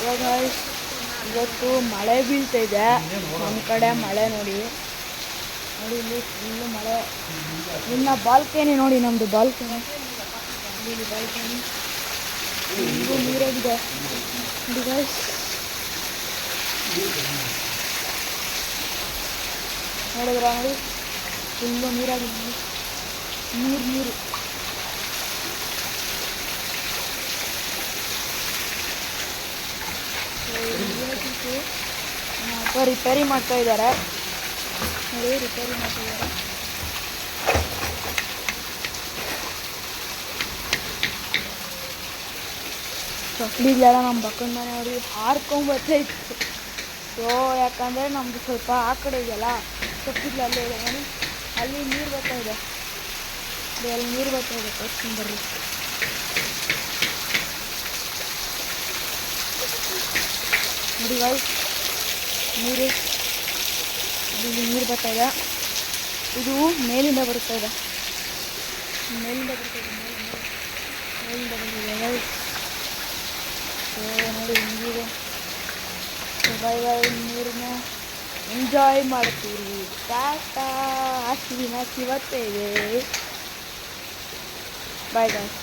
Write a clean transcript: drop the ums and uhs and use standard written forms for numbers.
ಇವಾಗ ಇವತ್ತು ಮಳೆ ಬೀಳ್ತಾಯಿದೆ. ನಮ್ಮ ಕಡೆ ಮಳೆ ನೋಡಿ ಇಲ್ಲಿ ಫುಲ್ಲು ಮಳೆ. ಇನ್ನು ಬಾಲ್ಕನಿ ನೋಡಿ, ನಮ್ಮದು ಬಾಲ್ಕನಿ ಫುಲ್ಲು ನೀರಾಗಿದೆ ನೋಡಿ ಗಾಯ್ಸ್. ನೋಡಿದ್ರ ನೋಡಿ, ಫುಲ್ಲು ನೀರಾಗಿದೆ ನೋಡಿ, ನೀರು ರಿಪೇರಿ ಮಾಡ್ತಾ ಇದ್ದಾರೆ ನೋಡಿ, ರಿಪೇರಿ ಮಾಡ್ತಾ ಇದ್ದಾರೆ. ಚೊಕ್ಲಿಗೆಲ್ಲ ನಮ್ಮ ಪಕ್ಕದ ಮನೆಯವ್ರಿಗೆ ಹಾರ್ಕೊಂಬತ್ತೈತ್ತು. ಸೊ ಯಾಕಂದರೆ ನಮ್ಮದು ಸ್ವಲ್ಪ ಆ ಕಡೆ ಇದೆಯಲ್ಲ, ಚೊಕ್ಲಿಗಳಲ್ಲೇ ಇದೆ ನೋಡಿ, ಅಲ್ಲಿ ನೀರು ಬರ್ತಾ ಇದೆ, ಅಲ್ಲಿ ನೀರು ಬರ್ತಾ ಇದೆ. ತೋರಿಸ್ಕೊಂಡು ಬರ್ರಿ. ನೋಡಿ ಗಾಯ್ಸ್, ನೀರು ಇಲ್ಲಿ ನೀರು ಬರ್ತಾ ಇದೆ. ಇದು ಮೇಲಿಂದ ಬರ್ತಾ ಇದೆ, ಮೇಲಿಂದ ಬಂದಿದೆ ಗಾಯ್ಸ್. ಸೊ ನೋಡಿ ಹಿಂಗಿದೆ. ನೀರನ್ನ ಎಂಜಾಯ್ ಮಾಡ್ತೀವಿ. ಟಾಟಾ. ಅಷ್ಟು ದಿನ ಇವತ್ತೇ ಇದೆ. Bye guys.